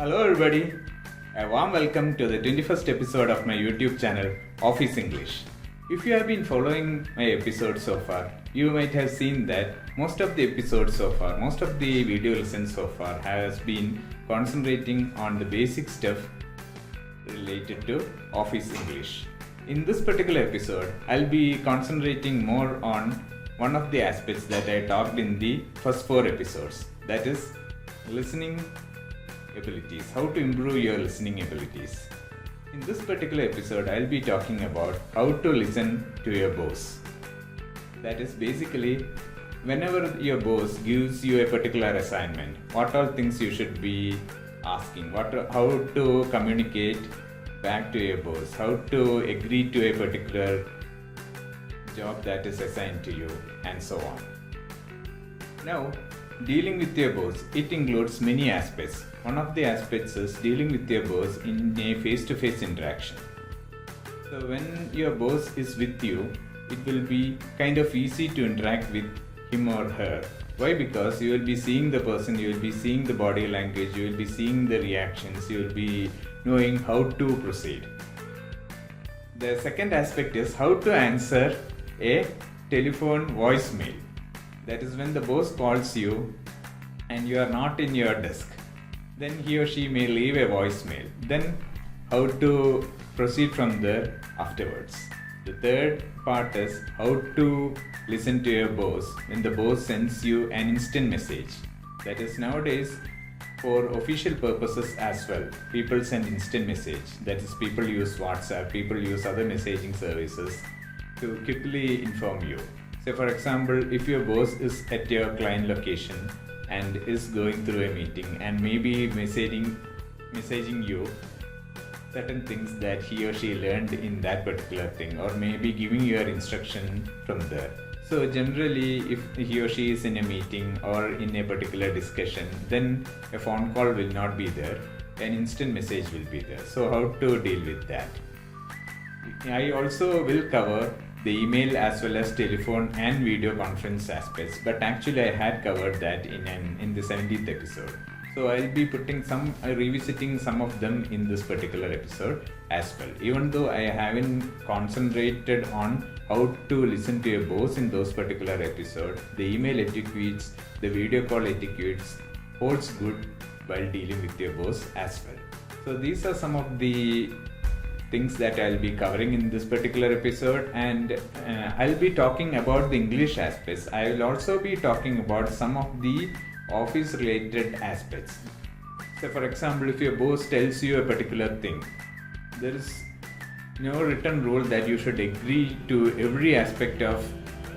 Hello everybody, a warm welcome to the 21st episode of my YouTube channel Office English. If you have been following my episodes so far, you might have seen that most of the episodes so far, most of the video lessons so far has been concentrating on the basic stuff related to Office English. In this particular episode, I'll be concentrating more on one of the aspects that I talked in the first 4 episodes, that is listening abilities, how to improve your listening abilities. In this particular episode, I'll be talking about how to listen to your boss. That is basically whenever your boss gives you a particular assignment, what all things you should be asking, how to communicate back to your boss, how to agree to a particular job that is assigned to you, and so on. Now, dealing with your boss, it includes many aspects. One of the aspects is dealing with your boss in a face-to-face interaction. So when your boss is with you, it will be kind of easy to interact with him or her. Why? Because you will be seeing the person, you will be seeing the body language, you will be seeing the reactions, you will be knowing how to proceed. The second aspect is how to answer a telephone voicemail. That is when the boss calls you and you are not in your desk. Then he or she may leave a voicemail. Then how to proceed from there afterwards. The third part is how to listen to your boss when the boss sends you an instant message. That is nowadays for official purposes as well. People send instant message. That is people use WhatsApp, people use other messaging services to quickly inform you. So for example, if your boss is at your client location and is going through a meeting and maybe messaging you certain things that he or she learned in that particular thing, or maybe giving you an instruction from there. So generally, if he or she is in a meeting or in a particular discussion, then a phone call will not be there, an instant message will be there. So how to deal with that? I also will cover the email as well as telephone and video conference aspects, but actually I had covered that in the 17th episode. So I'll be revisiting some of them in this particular episode as well. Even though I haven't concentrated on how to listen to your boss in those particular episodes, the email etiquettes, the video call etiquettes holds good while dealing with your boss as well. So these are some of the things that I'll be covering in this particular episode, and I'll be talking about the English aspects. I will also be talking about some of the office related aspects. So for example, if your boss tells you a particular thing, there is no written rule that you should agree to every aspect of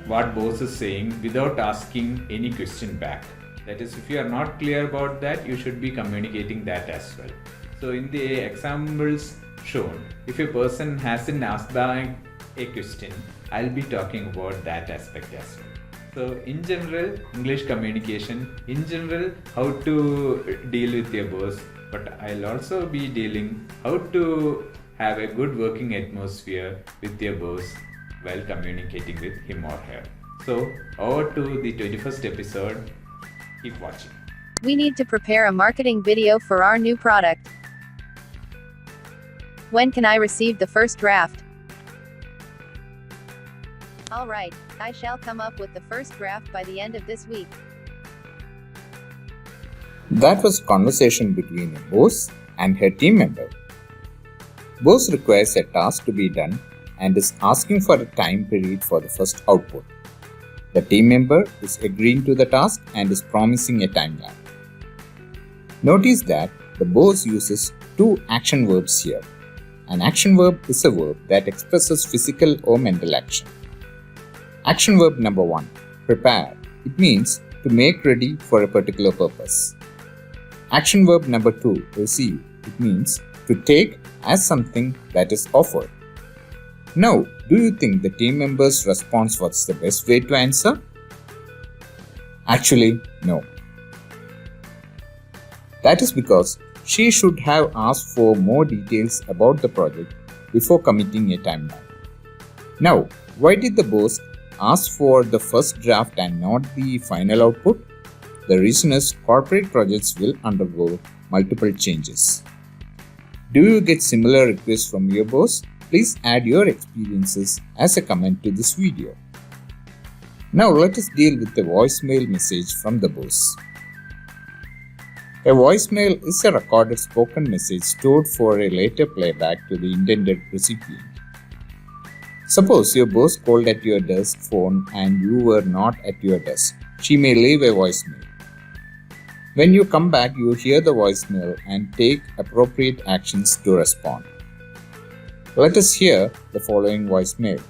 what boss is saying without asking any question back. That is, if you are not clear about that, you should be communicating that as well. So in the examples shown, if a person hasn't asked back a question, I'll be talking about that aspect as well. So in general, English communication, in general, how to deal with your boss, but I'll also be dealing how to have a good working atmosphere with your boss while communicating with him or her. So over to the 21st episode. Keep watching. We need to prepare a marketing video for our new product. When can I receive the first draft? Alright, I shall come up with the first draft by the end of this week. That was a conversation between a boss and her team member. Boss requires a task to be done and is asking for a time period for the first output. The team member is agreeing to the task and is promising a timeline. Notice that the boss uses 2 action verbs here. An action verb is a verb that expresses physical or mental action. Action verb number 1, prepare. It means to make ready for a particular purpose. Action verb number 2, receive. It means to take as something that is offered. Now, do you think the team member's response was the best way to answer? Actually, no. That is because she should have asked for more details about the project before committing a timeline. Now, why did the boss ask for the first draft and not the final output? The reason is corporate projects will undergo multiple changes. Do you get similar requests from your boss? Please add your experiences as a comment to this video. Now let us deal with the voicemail message from the boss. A voicemail is a recorded spoken message stored for a later playback to the intended recipient. Suppose your boss called at your desk phone and you were not at your desk. She may leave a voicemail. When you come back, you hear the voicemail and take appropriate actions to respond. Let us hear the following voicemail.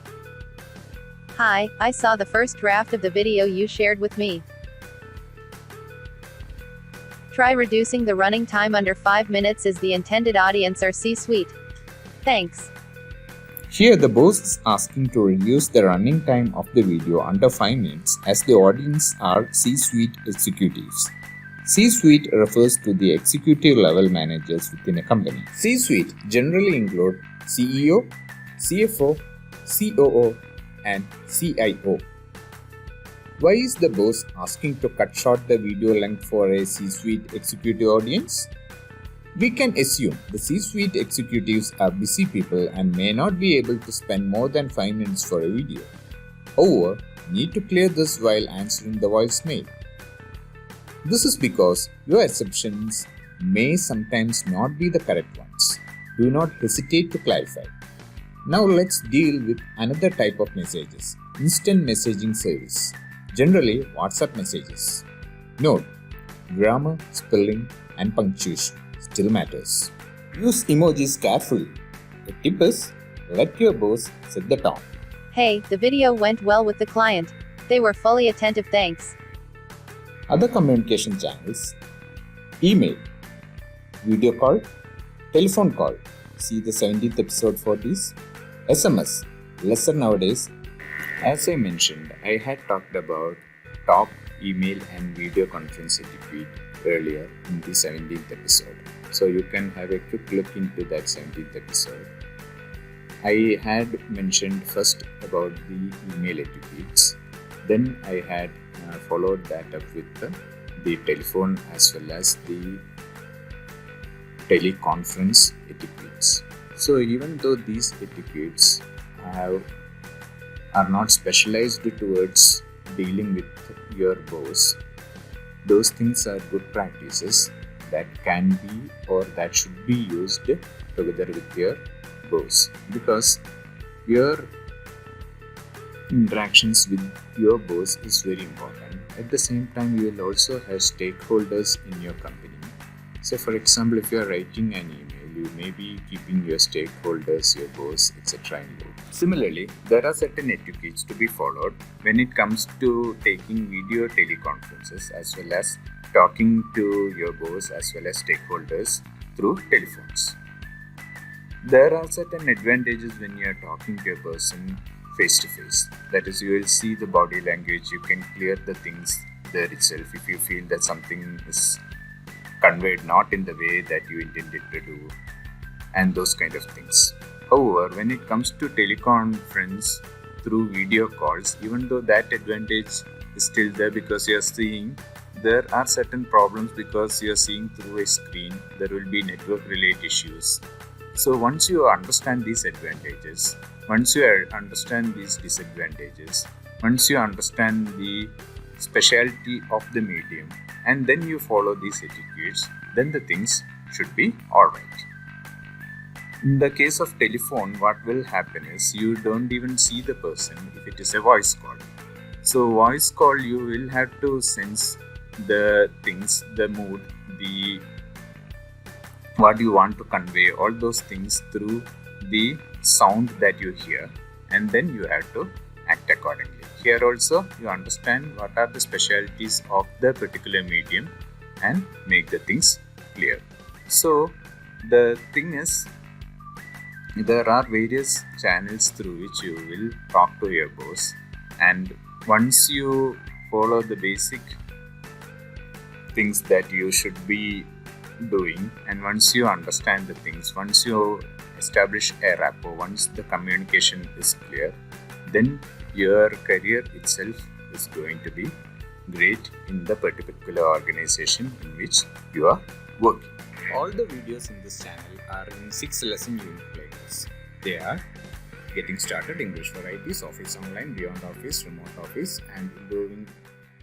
Hi, I saw the first draft of the video you shared with me. Try reducing the running time under 5 minutes as the intended audience are C-suite. Thanks. Here the boss is asking to reduce the running time of the video under 5 minutes as the audience are C-suite executives. C-suite refers to the executive level managers within a company. C-suite generally include CEO, CFO, COO, and CIO. Why is the boss asking to cut short the video length for a C-suite executive audience? We can assume the C-suite executives are busy people and may not be able to spend more than 5 minutes for a video. However, need to clear this while answering the voicemail. This is because your assumptions may sometimes not be the correct ones. Do not hesitate to clarify. Now let's deal with another type of messages, instant messaging service, generally WhatsApp messages. Note, grammar, spelling, and punctuation still matters. Use emojis carefully. The tip is, let your boss set the tone. Hey, the video went well with the client. They were fully attentive, thanks. Other communication channels, email, video call, telephone call. See the 17th episode for this. SMS, lesser nowadays. As I mentioned, I had talked about talk, email and video conference etiquette earlier in the 17th episode. So you can have a quick look into that 17th episode. I had mentioned first about the email etiquettes. Then I had followed that up with the telephone as well as the teleconference etiquettes. So even though these etiquettes are not specialized towards dealing with your boss, those things are good practices that can be or that should be used together with your boss, because your interactions with your boss is very important. At the same time, you will also have stakeholders in your company. So for example, if you are writing an email, you may be keeping your stakeholders, your boss, etc. in loop. Similarly, there are certain etiquettes to be followed when it comes to taking video teleconferences as well as talking to your boss as well as stakeholders through telephones. There are certain advantages when you are talking to a person face to face. That is, you will see the body language, you can clear the things there itself if you feel that something is conveyed not in the way that you intended to do, and those kind of things. However, when it comes to teleconference through video calls, even though that advantage is still there because you are seeing, there are certain problems because you are seeing through a screen, there will be network related issues. So once you understand these advantages, once you understand these disadvantages, once you understand the specialty of the medium, and then you follow these etiquettes, then the things should be alright. In the case of telephone, what will happen is you don't even see the person if it is a voice call. So voice call, you will have to sense the things, the mood, the what you want to convey, all those things through the sound that you hear, and then you have to act accordingly. Here also you understand what are the specialties of the particular medium and make the things clear. So the thing is, there are various channels through which you will talk to your boss, and once you follow the basic things that you should be doing, and once you understand the things, once you establish a rapport, once the communication is clear, then your career itself is going to be great in the particular organization in which you are working. All the videos in this channel are in 6 lesson unit playlists. They are Getting Started, English Varieties, Office Online, Beyond Office, Remote Office, and Improving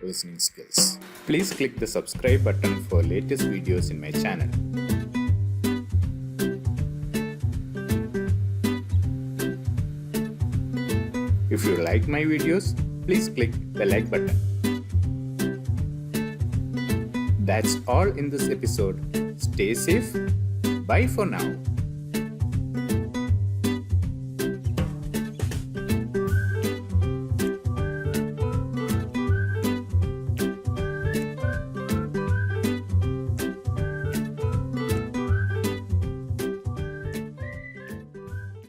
Listening Skills. Please click the subscribe button for latest videos in my channel. If you like my videos, please click the like button. That's all in this episode. Stay safe. Bye for now.